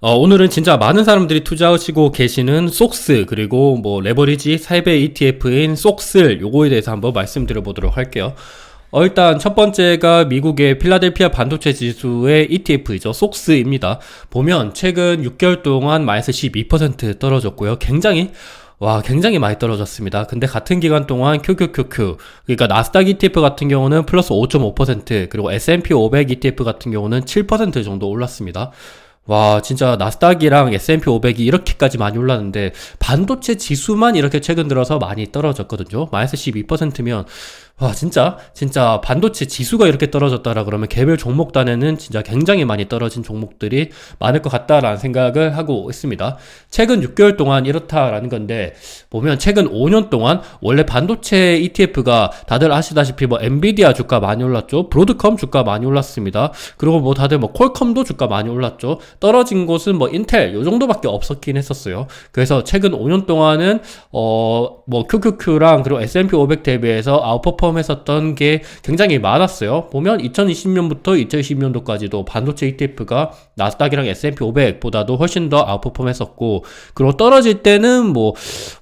오늘은 진짜 많은 사람들이 투자하시고 계시는 속스, 그리고 뭐 레버리지 3배 ETF인 속슬, 요거에 대해서 한번 말씀드려 보도록 할게요. 일단 첫 번째가 미국의 필라델피아 반도체 지수의 ETF이죠. 속스입니다. 보면 최근 6개월 동안 마이너스 12% 떨어졌고요. 굉장히 많이 떨어졌습니다. 근데 같은 기간 동안 QQQQ, 그러니까 나스닥 ETF 같은 경우는 플러스 5.5%, 그리고 S&P 500 ETF 같은 경우는 7% 정도 올랐습니다. 와, 진짜 나스닥이랑 S&P 500이 이렇게까지 많이 올랐는데 반도체 지수만 이렇게 최근 들어서 많이 떨어졌거든요. 마이너스 12%면 와, 진짜 반도체 지수가 이렇게 떨어졌다라 그러면 개별 종목단에는 진짜 굉장히 많이 떨어진 종목들이 많을 것 같다라는 생각을 하고 있습니다. 최근 6개월 동안 이렇다라는 건데, 보면 최근 5년 동안 원래 반도체 ETF가 다들 아시다시피 뭐 엔비디아 주가 많이 올랐죠. 브로드컴 주가 많이 올랐습니다. 그리고 뭐 다들 뭐 퀄컴도 주가 많이 올랐죠. 떨어진 곳은 뭐 인텔 요 정도밖에 없었긴 했었어요. 그래서 최근 5년 동안은 뭐 QQQ랑 그리고 S&P 500 대비해서 아웃퍼폼 했었던 게 굉장히 많았어요. 보면 2020년부터 2020년도까지도 반도체 ETF가 나스닥이랑 S&P 500보다도 훨씬 더 아웃퍼폼 했었고, 그리고 떨어질 때는 뭐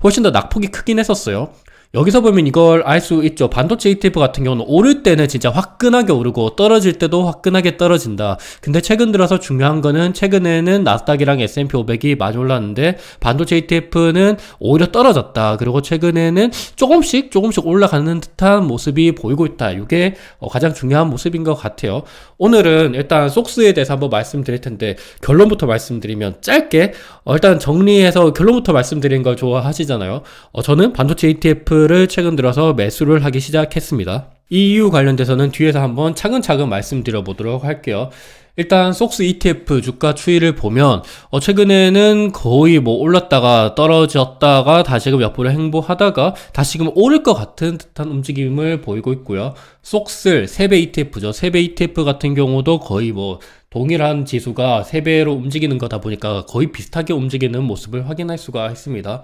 훨씬 더 낙폭이 크긴 했었어요. 여기서 보면 이걸 알 수 있죠. 반도체 ETF 같은 경우는 오를 때는 진짜 화끈하게 오르고 떨어질 때도 화끈하게 떨어진다. 근데 최근 들어서 중요한 거는, 최근에는 나스닥이랑 S&P 500이 많이 올랐는데 반도체 ETF는 오히려 떨어졌다. 그리고 최근에는 조금씩 올라가는 듯한 모습이 보이고 있다. 이게 가장 중요한 모습인 것 같아요. 오늘은 일단 속스에 대해서 한번 말씀드릴 텐데, 결론부터 말씀드리면 짧게 일단 정리해서 결론부터 말씀드리는 걸 좋아하시잖아요. 저는 반도체 ETF를 최근 들어서 매수를 하기 시작했습니다. 이 이유 관련돼서는 뒤에서 한번 차근차근 말씀드려 보도록 할게요. 일단 속스 ETF 주가 추이를 보면 최근에는 거의 뭐 올랐다가 떨어졌다가 다시금 옆으로 행보하다가 다시금 오를 것 같은 듯한 움직임을 보이고 있고요. 속슬 3배 ETF죠. 3배 ETF 같은 경우도 거의 뭐 동일한 지수가 3배로 움직이는 거다 보니까 거의 비슷하게 움직이는 모습을 확인할 수가 있습니다.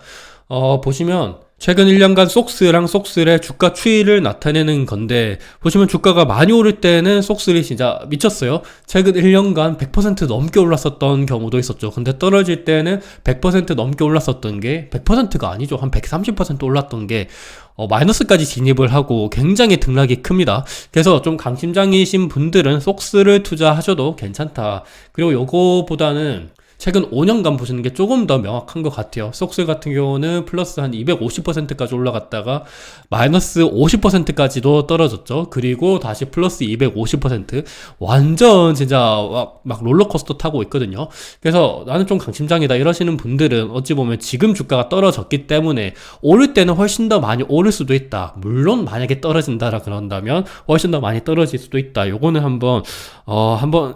보시면 최근 1년간 속스랑 속슬의 주가 추이를 나타내는 건데, 보시면 주가가 많이 오를 때는 속슬이 진짜 미쳤어요. 최근 1년간 100% 넘게 올랐었던 경우도 있었죠. 근데 떨어질 때는 100% 넘게 올랐었던 게 100%가 아니죠. 한 130% 올랐던 게 마이너스까지 진입을 하고 굉장히 등락이 큽니다. 그래서 좀 강심장이신 분들은 속스를 투자하셔도 괜찮다. 그리고 요거보다는 최근 5년간 보시는 게 조금 더 명확한 것 같아요. 속슬 같은 경우는 플러스 한 250%까지 올라갔다가 마이너스 50%까지도 떨어졌죠. 그리고 다시 플러스 250%, 완전 진짜 막 롤러코스터 타고 있거든요. 그래서 나는 좀 강심장이다 이러시는 분들은 어찌 보면 지금 주가가 떨어졌기 때문에 오를 때는 훨씬 더 많이 오를 수도 있다. 물론 만약에 떨어진다라 그런다면 훨씬 더 많이 떨어질 수도 있다. 요거는 한번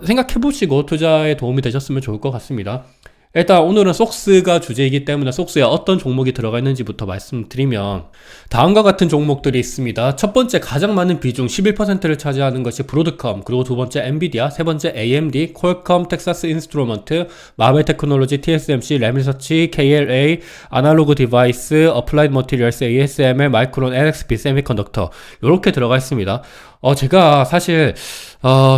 생각해 보시고 투자에 도움이 되셨으면 좋을 것 같습니다. 일단 오늘은 속스가 주제이기 때문에 속스에 어떤 종목이 들어가 있는지부터 말씀드리면, 다음과 같은 종목들이 있습니다. 첫 번째, 가장 많은 비중 11%를 차지하는 것이 브로드컴, 그리고 두 번째 엔비디아, 세 번째 AMD, 퀄컴, 텍사스 인스트루먼트, 마벨 테크놀로지, TSMC, 램리서치, KLA, 아날로그 디바이스, 어플라이드 머티리얼스, ASML, 마이크론, NXP, 세미컨덕터, 이렇게 들어가 있습니다. 제가 사실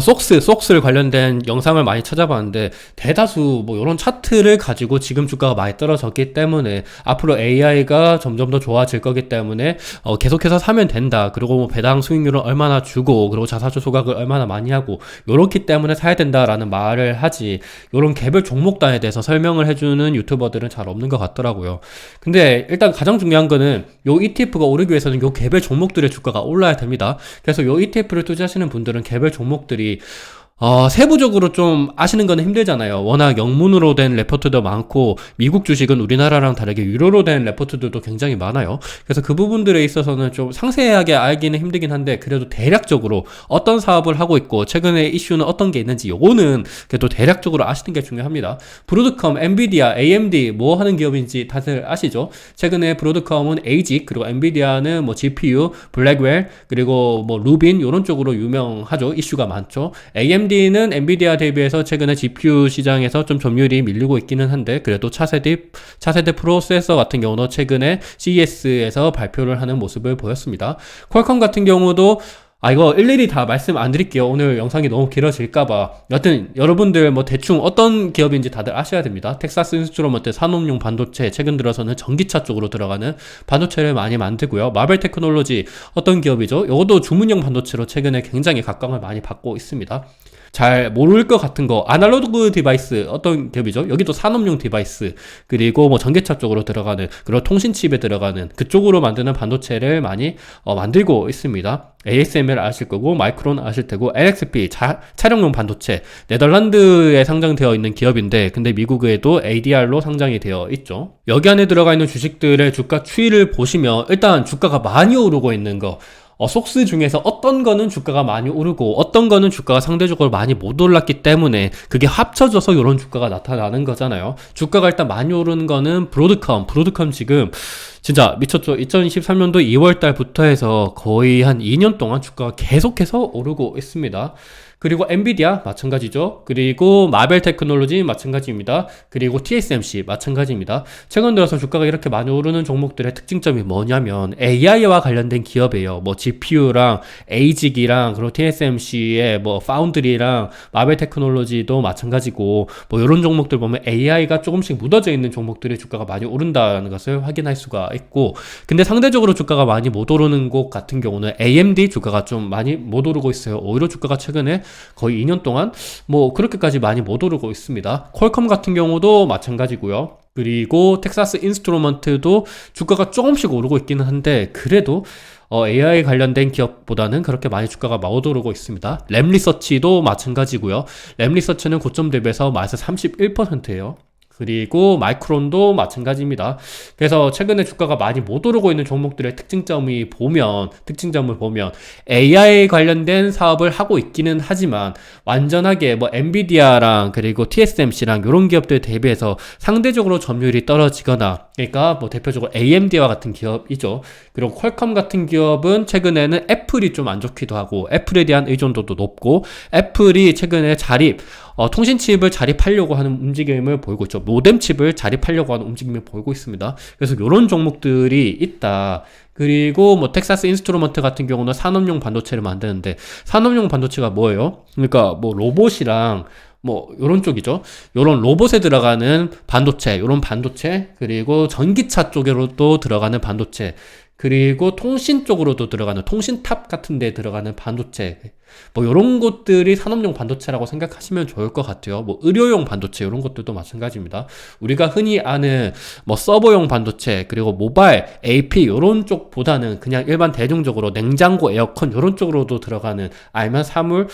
속스 관련된 영상을 많이 찾아봤는데, 대다수 뭐 이런 차트를 가지고 지금 주가가 많이 떨어졌기 때문에 앞으로 AI가 점점 더 좋아질 거기 때문에 계속해서 사면 된다. 그리고 뭐 배당 수익률은 얼마나 주고, 그리고 자사주 소각을 얼마나 많이 하고, 요렇기 때문에 사야 된다라는 말을 하지, 요런 개별 종목단에 대해서 설명을 해주는 유튜버들은 잘 없는 것 같더라고요. 근데 일단 가장 중요한 거는 요 ETF가 오르기 위해서는 요 개별 종목들의 주가가 올라야 됩니다. 그래서 요 ETF를 투자하시는 분들은 개별 종목들이 세부적으로 좀 아시는 건 힘들잖아요. 워낙 영문으로 된 레포트도 많고, 미국 주식은 우리나라랑 다르게 유료로 된 레포트들도 굉장히 많아요. 그래서 그 부분들에 있어서는 좀 상세하게 알기는 힘들긴 한데, 그래도 대략적으로 어떤 사업을 하고 있고 최근에 이슈는 어떤 게 있는지 요거는 그래도 대략적으로 아시는 게 중요합니다. 브로드컴, 엔비디아, AMD 뭐 하는 기업인지 다들 아시죠? 최근에 브로드컴은 ASIC, 그리고 엔비디아는 뭐 GPU, 블랙웰, 그리고 뭐 루빈 요런 쪽으로 유명하죠. 이슈가 많죠. AMD는 엔비디아 대비해서 최근에 GPU 시장에서 좀 점유율이 밀리고 있기는 한데, 그래도 차세대 프로세서 같은 경우도 최근에 CES에서 발표를 하는 모습을 보였습니다. 퀄컴 같은 경우도 이거 일일이 다 말씀 안 드릴게요. 오늘 영상이 너무 길어질까봐. 여튼, 여러분들 뭐 대충 어떤 기업인지 다들 아셔야 됩니다. 텍사스 인스트루먼트 산업용 반도체, 최근 들어서는 전기차 쪽으로 들어가는 반도체를 많이 만들고요. 마벨 테크놀로지 어떤 기업이죠? 이것도 주문형 반도체로 최근에 굉장히 각광을 많이 받고 있습니다. 잘 모를 것 같은 거, 아날로그 디바이스 어떤 기업이죠? 여기도 산업용 디바이스, 그리고 뭐 전기차 쪽으로 들어가는, 그리고 통신칩에 들어가는 그쪽으로 만드는 반도체를 많이 만들고 있습니다. ASML 아실 거고, 마이크론 아실 테고, NXP 차량용 반도체, 네덜란드에 상장되어 있는 기업인데, 근데 미국에도 ADR로 상장이 되어 있죠. 여기 안에 들어가 있는 주식들의 주가 추이를 보시면 일단 주가가 많이 오르고 있는 거, 속스 중에서 어떤 거는 주가가 많이 오르고 어떤 거는 주가가 상대적으로 많이 못 올랐기 때문에 그게 합쳐져서 이런 주가가 나타나는 거잖아요. 주가가 일단 많이 오르는 거는 브로드컴 지금 진짜 미쳤죠. 2023년도 2월 달부터 해서 거의 한 2년 동안 주가가 계속해서 오르고 있습니다. 그리고 엔비디아 마찬가지죠. 그리고 마벨 테크놀로지 마찬가지입니다. 그리고 TSMC 마찬가지입니다. 최근 들어서 주가가 이렇게 많이 오르는 종목들의 특징점이 뭐냐면 AI와 관련된 기업이에요. 뭐 GPU랑 ASIC이랑 그리고 TSMC의 뭐 파운드리랑 마벨 테크놀로지도 마찬가지고 뭐 이런 종목들 보면 AI가 조금씩 묻어져 있는 종목들의 주가가 많이 오른다는 것을 확인할 수가 있고, 근데 상대적으로 주가가 많이 못 오르는 곳 같은 경우는 AMD 주가가 좀 많이 못 오르고 있어요. 오히려 주가가 최근에 거의 2년 동안 뭐 그렇게까지 많이 못 오르고 있습니다. 퀄컴 같은 경우도 마찬가지고요. 그리고 텍사스 인스트루먼트도 주가가 조금씩 오르고 있기는 한데 그래도 AI 관련된 기업보다는 그렇게 많이 주가가 못 오르고 있습니다. 램리서치도 마찬가지고요. 램리서치는 고점 대비해서 마이너스 31%예요. 그리고 마이크론도 마찬가지입니다. 그래서 최근에 주가가 많이 못 오르고 있는 종목들의 특징점을 보면 AI 관련된 사업을 하고 있기는 하지만 완전하게 뭐 엔비디아랑 그리고 TSMC랑 이런 기업들 대비해서 상대적으로 점유율이 떨어지거나, 그러니까 뭐 대표적으로 AMD와 같은 기업이죠. 그리고 퀄컴 같은 기업은 최근에는 애플이 좀 안 좋기도 하고 애플에 대한 의존도도 높고 애플이 최근에 통신칩을 자립하려고 하는 움직임을 보이고 있죠. 모뎀칩을 자립하려고 하는 움직임을 보이고 있습니다. 그래서 이런 종목들이 있다. 그리고 뭐 텍사스 인스트루먼트 같은 경우는 산업용 반도체를 만드는데 산업용 반도체가 뭐예요? 그러니까 뭐 로봇이랑 뭐 요런 쪽이죠. 요런 로봇에 들어가는 반도체, 요런 반도체, 그리고 전기차 쪽으로도 들어가는 반도체, 그리고 통신 쪽으로도 들어가는 통신탑 같은 데 들어가는 반도체, 뭐 요런 것들이 산업용 반도체라고 생각하시면 좋을 것 같아요. 뭐 의료용 반도체 이런 것들도 마찬가지입니다. 우리가 흔히 아는 뭐 서버용 반도체, 그리고 모바일, AP 요런 쪽보다는 그냥 일반 대중적으로 냉장고, 에어컨 요런 쪽으로도 들어가는, 알면 사물,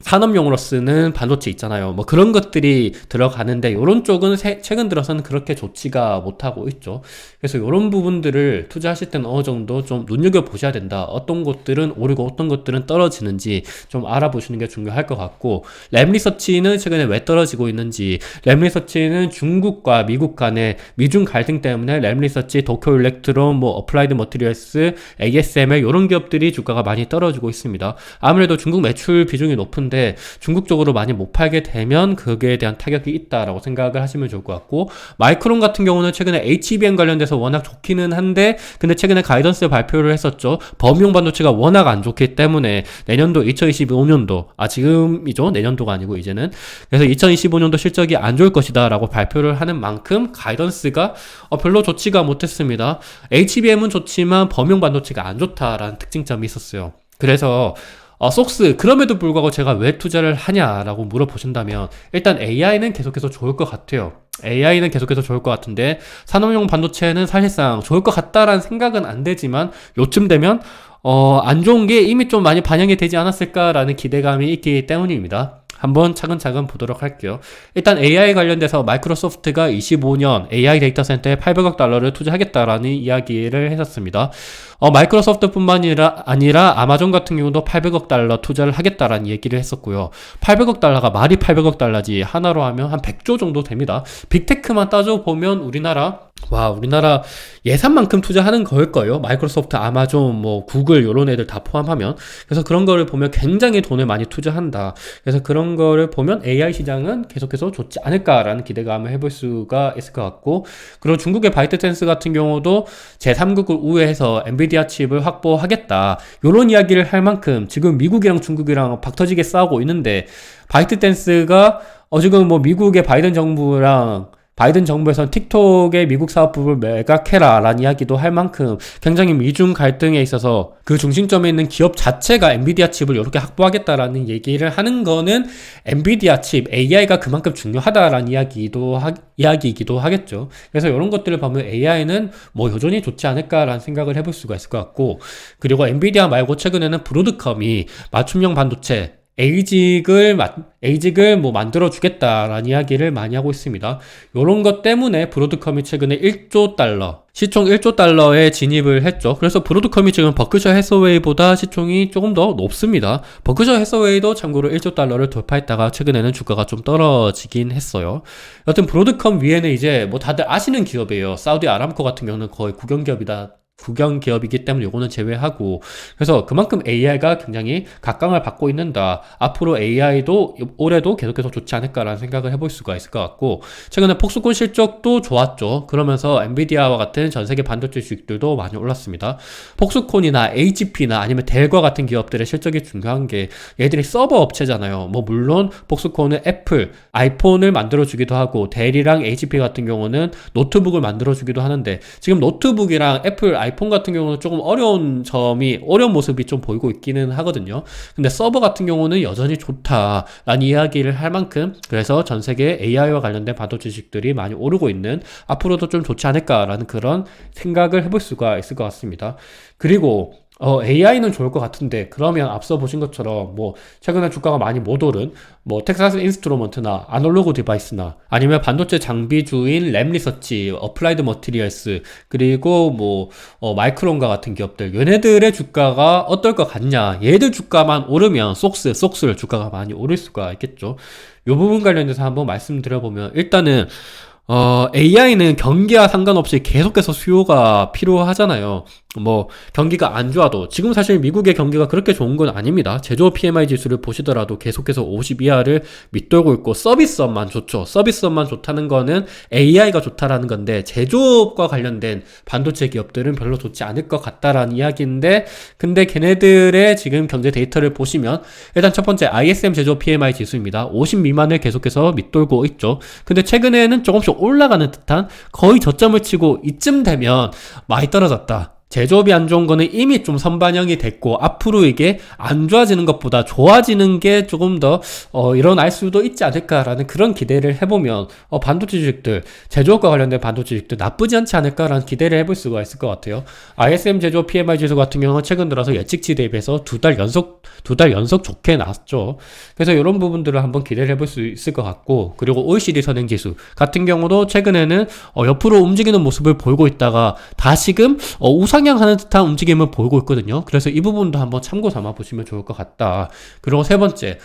산업용으로 쓰는 반도체 있잖아요. 뭐 그런 것들이 들어가는데 이런 쪽은 최근 들어서는 그렇게 좋지가 못하고 있죠. 그래서 이런 부분들을 투자하실 때는 어느 정도 좀 눈여겨보셔야 된다. 어떤 것들은 오르고 어떤 것들은 떨어지는지 좀 알아보시는 게 중요할 것 같고, 램리서치는 최근에 왜 떨어지고 있는지, 램리서치는 중국과 미국 간의 미중 갈등 때문에 램리서치, 도쿄일렉트론, 뭐 어플라이드 머티리얼스, ASML 이런 기업들이 주가가 많이 떨어지고 있습니다. 아무래도 중국 매출 비중이 높은 중국 쪽으로 많이 못 팔게 되면 거기에 대한 타격이 있다라고 생각을 하시면 좋을 것 같고, 마이크론 같은 경우는 최근에 HBM 관련돼서 워낙 좋기는 한데 근데 최근에 가이던스 발표를 했었죠. 범용 반도체가 워낙 안 좋기 때문에 내년도 2025년도 지금이죠. 내년도가 아니고 이제는. 그래서 2025년도 실적이 안 좋을 것이다 라고 발표를 하는 만큼 가이던스가 별로 좋지가 못했습니다. HBM은 좋지만 범용 반도체가 안 좋다라는 특징점이 있었어요. 그래서 속스, 그럼에도 불구하고 제가 왜 투자를 하냐라고 물어보신다면 일단 AI는 계속해서 좋을 것 같아요. AI는 계속해서 좋을 것 같은데 산업용 반도체는 사실상 좋을 것 같다라는 생각은 안 되지만 요쯤 되면 안 좋은 게 이미 좀 많이 반영이 되지 않았을까라는 기대감이 있기 때문입니다. 한번 차근차근 보도록 할게요. 일단 AI 관련돼서 마이크로소프트가 25년 AI 데이터 센터에 800억 달러를 투자하겠다라는 이야기를 했었습니다. 마이크로소프트뿐만 아니라 아마존 같은 경우도 800억 달러 투자를 하겠다라는 얘기를 했었고요. 800억 달러가 말이 800억 달러지 하나로 하면 한 100조 정도 됩니다. 빅테크만 따져보면 우리나라 와, 우리나라 예산만큼 투자하는 걸 거예요. 마이크로소프트, 아마존, 뭐 구글 요런 애들 다 포함하면. 그래서 그런 거를 보면 굉장히 돈을 많이 투자한다. 그래서 그런 거를 보면 AI 시장은 계속해서 좋지 않을까라는 기대감을 해볼 수가 있을 것 같고, 그리고 중국의 바이트댄스 같은 경우도 제3국을 우회해서 엔비디아 칩을 확보하겠다. 요런 이야기를 할 만큼 지금 미국이랑 중국이랑 박터지게 싸우고 있는데, 바이트댄스가 지금 뭐 미국의 바이든 정부에서는 틱톡의 미국 사업부를 매각해라 라는 이야기도 할 만큼 굉장히 미중 갈등에 있어서 그 중심점에 있는 기업 자체가 엔비디아 칩을 이렇게 확보하겠다라는 얘기를 하는 거는 엔비디아 칩, AI가 그만큼 중요하다라는 이야기이기도 하겠죠. 그래서 이런 것들을 보면 AI는 뭐 여전히 좋지 않을까라는 생각을 해볼 수가 있을 것 같고, 그리고 엔비디아 말고 최근에는 브로드컴이 맞춤형 반도체 에이직을 뭐 만들어주겠다라는 이야기를 많이 하고 있습니다. 요런 것 때문에 브로드컴이 최근에 1조 달러, 시총 1조 달러에 진입을 했죠. 그래서 브로드컴이 지금 버크셔 해서웨이보다 시총이 조금 더 높습니다. 버크셔 해서웨이도 참고로 1조 달러를 돌파했다가 최근에는 주가가 좀 떨어지긴 했어요. 여튼 브로드컴 위에는 이제 뭐 다들 아시는 기업이에요. 사우디 아람코 같은 경우는 거의 국영 기업이기 때문에 요거는 제외하고, 그래서 그만큼 AI가 굉장히 각광을 받고 있는다. 앞으로 AI도 올해도 계속해서 좋지 않을까라는 생각을 해볼 수가 있을 것 같고, 최근에 폭스콘 실적도 좋았죠. 그러면서 엔비디아와 같은 전 세계 반도체 주식들도 많이 올랐습니다. 폭스콘이나 HP나 아니면 델과 같은 기업들의 실적이 중요한 게 얘들이 서버 업체잖아요. 뭐 물론 폭스콘은 애플, 아이폰을 만들어주기도 하고, 델이랑 HP 같은 경우는 노트북을 만들어주기도 하는데, 지금 노트북이랑 애플, 아이폰 같은 경우는 조금 어려운 모습이 좀 보이고 있기는 하거든요. 근데 서버 같은 경우는 여전히 좋다라는 이야기를 할 만큼, 그래서 전 세계 AI와 관련된 반도체 주식들이 많이 오르고 있는, 앞으로도 좀 좋지 않을까라는 그런 생각을 해볼 수가 있을 것 같습니다. 그리고 AI는 좋을 것 같은데, 그러면 앞서 보신 것처럼 뭐 최근에 주가가 많이 못 오른 뭐 텍사스 인스트루먼트나 아날로그 디바이스나 아니면 반도체 장비주인 램리서치, 어플라이드 머티리얼스, 그리고 뭐 마이크론과 같은 기업들, 얘네들의 주가가 어떨 것 같냐. 얘들 주가만 오르면 속스 주가가 많이 오를 수가 있겠죠. 요 부분 관련해서 한번 말씀드려보면, 일단은 AI는 경기와 상관없이 계속해서 수요가 필요하잖아요. 뭐 경기가 안 좋아도, 지금 사실 미국의 경기가 그렇게 좋은 건 아닙니다. 제조업 PMI 지수를 보시더라도 계속해서 50 이하를 밑돌고 있고, 서비스업만 좋죠. 서비스업만 좋다는 거는 AI가 좋다라는 건데, 제조업과 관련된 반도체 기업들은 별로 좋지 않을 것 같다라는 이야기인데, 근데 걔네들의 지금 경제 데이터를 보시면, 일단 첫 번째 ISM 제조업 PMI 지수입니다. 50 미만을 계속해서 밑돌고 있죠. 근데 최근에는 조금씩 올라가는 듯한, 거의 저점을 치고 이쯤 되면 많이 떨어졌다, 제조업이 안 좋은 거는 이미 좀 선반영이 됐고, 앞으로 이게 안 좋아지는 것보다 좋아지는 게 조금 더 일어날 수도 있지 않을까라는 그런 기대를 해보면, 반도체 주식들, 제조업과 관련된 반도체 주식들 나쁘지 않지 않을까라는 기대를 해볼 수가 있을 것 같아요. ISM 제조업 PMI 지수 같은 경우는 최근 들어서 예측치 대비해서 두 달 연속 좋게 나왔죠. 그래서 이런 부분들을 한번 기대를 해볼 수 있을 것 같고, 그리고 OECD 선행지수 같은 경우도 최근에는 옆으로 움직이는 모습을 보이고 있다가 다시금 우상향하는 듯한 움직임을 보이고 있거든요. 그래서 이 부분도 한번 참고 삼아 보시면 좋을 것 같다. 그리고 세 번째,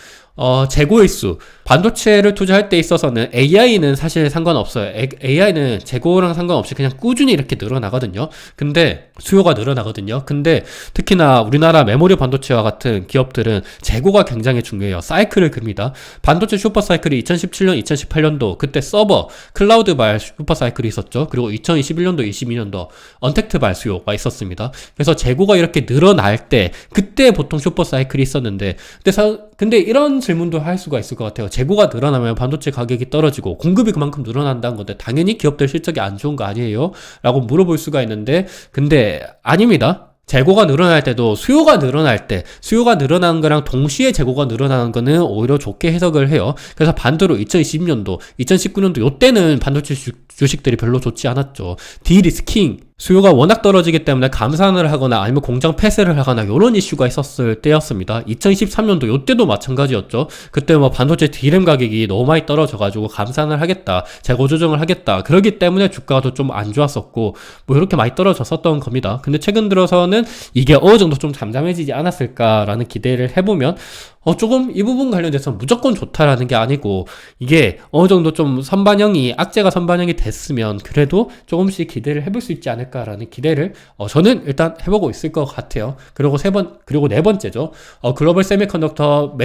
재고일수. 반도체를 투자할 때 있어서는 AI는 사실 상관없어요. AI는 재고랑 상관없이 그냥 꾸준히 이렇게 늘어나거든요. 근데 수요가 늘어나거든요. 근데 특히나 우리나라 메모리 반도체와 같은 기업들은 재고가 굉장히 중요해요. 사이클을 깁니다. 반도체 슈퍼 사이클이 2017년, 2018년도 그때 서버, 클라우드발 슈퍼 사이클이 있었죠. 그리고 2021년도, 22년도 언택트발 수요가 있었습니다. 그래서 재고가 이렇게 늘어날 때, 그때 보통 슈퍼 사이클이 있었는데, 근데 이런 질문도 할 수가 있을 것 같아요. 재고가 늘어나면 반도체 가격이 떨어지고 공급이 그만큼 늘어난다는 건데, 당연히 기업들 실적이 안 좋은 거 아니에요? 라고 물어볼 수가 있는데, 근데 아닙니다. 재고가 늘어날 때도 수요가 늘어나는 거랑 동시에 재고가 늘어나는 거는 오히려 좋게 해석을 해요. 그래서 반대로 2020년도, 2019년도 요때는 반도체 주식들이 별로 좋지 않았죠. 디리스킹, 수요가 워낙 떨어지기 때문에 감산을 하거나 아니면 공장 폐쇄를 하거나 이런 이슈가 있었을 때였습니다. 2013년도 요때도 마찬가지였죠. 그때 뭐 반도체 D램 가격이 너무 많이 떨어져가지고 감산을 하겠다, 재고 조정을 하겠다, 그러기 때문에 주가도 좀 안 좋았었고, 뭐 이렇게 많이 떨어졌었던 겁니다. 근데 최근 들어서는 이게 어느 정도 좀 잠잠해지지 않았을까라는 기대를 해보면, 조금 이 부분 관련돼서 무조건 좋다라는 게 아니고, 이게 어느 정도 좀 악재가 선반영이 됐으면 그래도 조금씩 기대를 해볼 수 있지 않을까라는 기대를 저는 일단 해보고 있을 것 같아요. 그리고 네 번째죠. 글로벌 세미컨덕터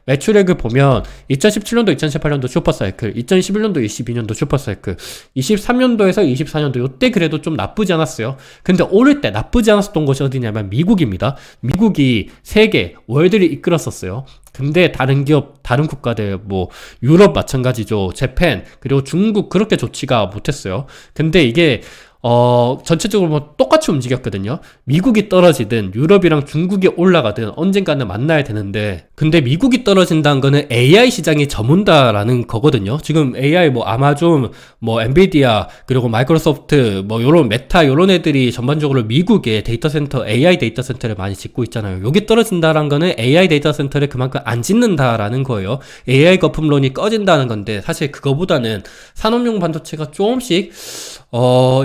매출액을 보면 2017년도, 2018년도 슈퍼사이클, 2011년도, 22년도 슈퍼사이클, 23년도에서 24년도 요때 그래도 좀 나쁘지 않았어요. 근데 오를 때 나쁘지 않았던 것이 어디냐면 미국입니다. 미국이 세계 월드를 이끌었었어요. 근데 다른 국가들, 뭐, 유럽 마찬가지죠. 재팬, 그리고 중국 그렇게 좋지가 못했어요. 근데 이게, 전체적으로 뭐 똑같이 움직였거든요. 미국이 떨어지든 유럽이랑 중국이 올라가든 언젠가는 만나야 되는데, 근데 미국이 떨어진다는 거는 AI 시장이 저문다라는 거거든요. 지금 AI 뭐 아마존, 뭐 엔비디아, 그리고 마이크로소프트, 뭐 요런 메타 요런 애들이 전반적으로 미국에 AI 데이터 센터를 많이 짓고 있잖아요. 여기 떨어진다라는 거는 AI 데이터 센터를 그만큼 안 짓는다라는 거예요. AI 거품론이 꺼진다는 건데, 사실 그거보다는 산업용 반도체가 조금씩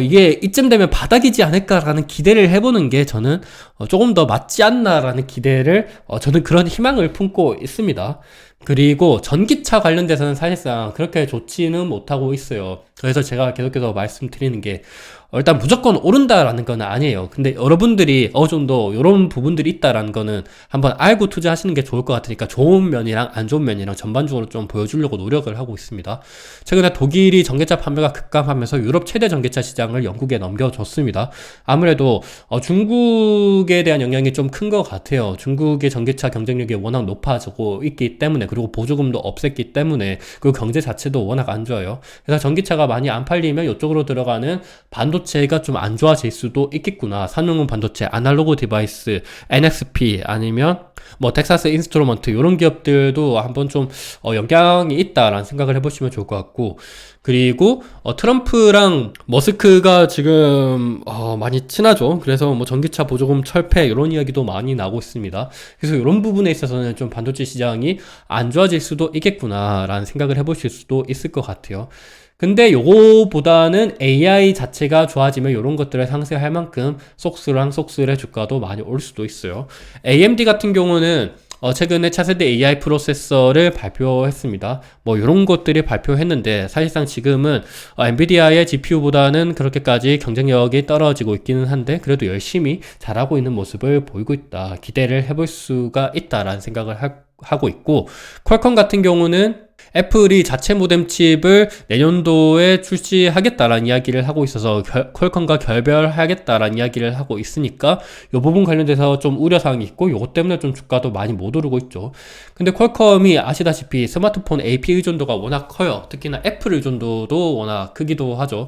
이게 이쯤 되면 바닥이지 않을까라는 기대를 해보는 게 저는 조금 더 맞지 않나라는 기대를 저는 그런 희망을 품고 있습니다. 그리고 전기차 관련돼서는 사실상 그렇게 좋지는 못하고 있어요. 그래서 제가 계속해서 말씀드리는 게 일단 무조건 오른다라는 건 아니에요. 근데 여러분들이 어느 정도 이런 부분들이 있다라는 거는 한번 알고 투자하시는 게 좋을 것 같으니까 좋은 면이랑 안 좋은 면이랑 전반적으로 좀 보여주려고 노력을 하고 있습니다. 최근에 독일이 전기차 판매가 급감하면서 유럽 최대 전기차 시장을 영국에 넘겨줬습니다. 아무래도 중국에 대한 영향이 좀 큰 것 같아요. 중국의 전기차 경쟁력이 워낙 높아지고 있기 때문에, 그리고 보조금도 없앴기 때문에, 그리고 경제 자체도 워낙 안 좋아요. 그래서 전기차가 많이 안 팔리면 이쪽으로 들어가는 반도체가 좀 안 좋아질 수도 있겠구나. 산업용 반도체, 아날로그 디바이스, NXP 아니면 뭐 텍사스 인스트루먼트 이런 기업들도 한번 좀 영향이 있다라는 생각을 해보시면 좋을 것 같고, 그리고 트럼프랑 머스크가 지금 많이 친하죠. 그래서 뭐 전기차 보조금 철폐 이런 이야기도 많이 나오고 있습니다. 그래서 이런 부분에 있어서는 좀 반도체 시장이 안 좋아질 수도 있겠구나라는 생각을 해보실 수도 있을 것 같아요. 근데 요거보다는 AI 자체가 좋아지면 이런 것들을 상쇄할 만큼 속스의 주가도 많이 올 수도 있어요. AMD 같은 경우는 최근에 차세대 AI 프로세서를 발표했습니다. 뭐 이런 것들이 발표했는데, 사실상 지금은 엔비디아의 GPU보다는 그렇게까지 경쟁력이 떨어지고 있기는 한데 그래도 열심히 잘하고 있는 모습을 보이고 있다. 기대를 해볼 수가 있다라는 생각을 하고 있고, 퀄컴 같은 경우는 애플이 자체 모뎀 칩을 내년도에 출시하겠다라는 이야기를 하고 있어서 퀄컴과 결별하겠다라는 이야기를 하고 있으니까 이 부분 관련돼서 좀 우려사항이 있고, 요것 때문에 좀 주가도 많이 못 오르고 있죠. 근데 퀄컴이 아시다시피 스마트폰 AP 의존도가 워낙 커요. 특히나 애플 의존도도 워낙 크기도 하죠.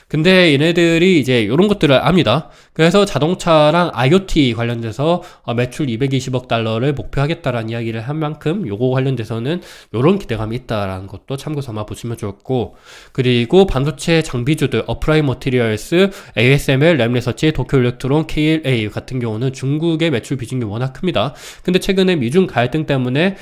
근데 얘네들이 이제 이런 것들을 압니다. 그래서 자동차랑 IoT 관련돼서 매출 220억 달러를 목표하겠다라는 이야기를 한 만큼 요거 관련돼서는 이런 기대감이 있다라는 것도 참고 삼아 보시면 좋고, 그리고 반도체 장비주들 어프라이 머티리얼스, ASML, 램리서치, 도쿄일렉트론, KLA 같은 경우는 중국의 매출 비중이 워낙 큽니다. 근데 최근에 미중 갈등 때문에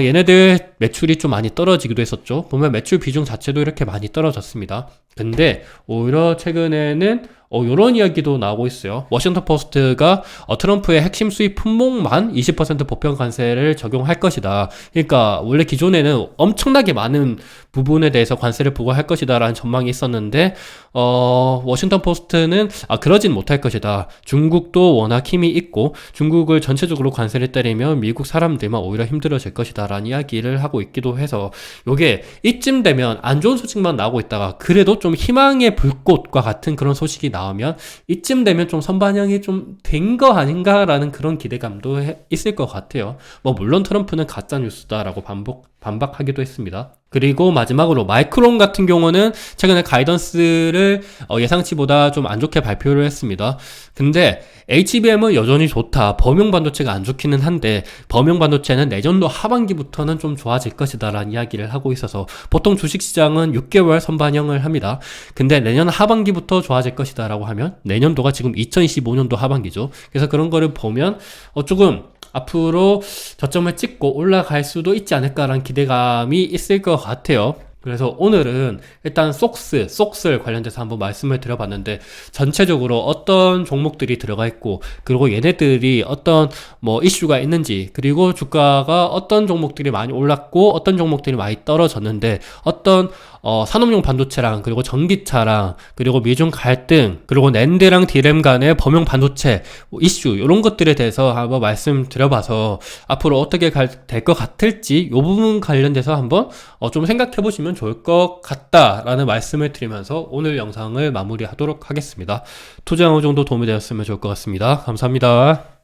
얘네들 매출이 좀 많이 떨어지기도 했었죠. 보면 매출 비중 자체도 이렇게 많이 떨어졌습니다. 근데 오히려 최근에는 요런 이야기도 나오고 있어요. 워싱턴 포스트가 트럼프의 핵심 수입 품목만 20% 보편 관세를 적용할 것이다. 그러니까 원래 기존에는 엄청나게 많은 부분에 대해서 관세를 부과할 것이다 라는 전망이 있었는데 워싱턴 포스트는 그러진 못할 것이다. 중국도 워낙 힘이 있고 중국을 전체적으로 관세를 때리면 미국 사람들만 오히려 힘들어질 것이다 라는 이야기를 하고 있기도 해서, 요게 이쯤 되면 안 좋은 소식만 나오고 있다가 그래도 좀 희망의 불꽃과 같은 그런 소식이 나오면 이쯤 되면 좀 선반영이 좀 된 거 아닌가라는 그런 기대감도 있을 것 같아요. 뭐 물론 트럼프는 가짜 뉴스다라고 반박하기도 했습니다. 그리고 마지막으로 마이크론 같은 경우는 최근에 가이던스를 예상치보다 좀 안 좋게 발표를 했습니다. 근데 HBM은 여전히 좋다. 범용 반도체가 안 좋기는 한데 범용 반도체는 내년도 하반기부터는 좀 좋아질 것이다 라는 이야기를 하고 있어서 보통 주식시장은 6개월 선반영을 합니다. 근데 내년 하반기부터 좋아질 것이다 라고 하면 내년도가 지금 2025년도 하반기죠. 그래서 그런 거를 보면 조금 앞으로 저점을 찍고 올라갈 수도 있지 않을까라는 기대감이 있을 것 같아요. 그래서 오늘은 일단 속슬 관련돼서 한번 말씀을 드려봤는데 전체적으로 어떤 종목들이 들어가 있고 그리고 얘네들이 어떤 뭐 이슈가 있는지 그리고 주가가 어떤 종목들이 많이 올랐고 어떤 종목들이 많이 떨어졌는데 어떤 산업용 반도체랑 그리고 전기차랑 그리고 미중 갈등 그리고 낸드랑 디램 간의 범용 반도체 이슈 이런 것들에 대해서 한번 말씀드려봐서 앞으로 어떻게 될 것 같을지 이 부분 관련돼서 한번 좀 생각해 보시면 좋을 것 같다라는 말씀을 드리면서 오늘 영상을 마무리하도록 하겠습니다. 투자 어느 정도 도움이 되었으면 좋을 것 같습니다. 감사합니다.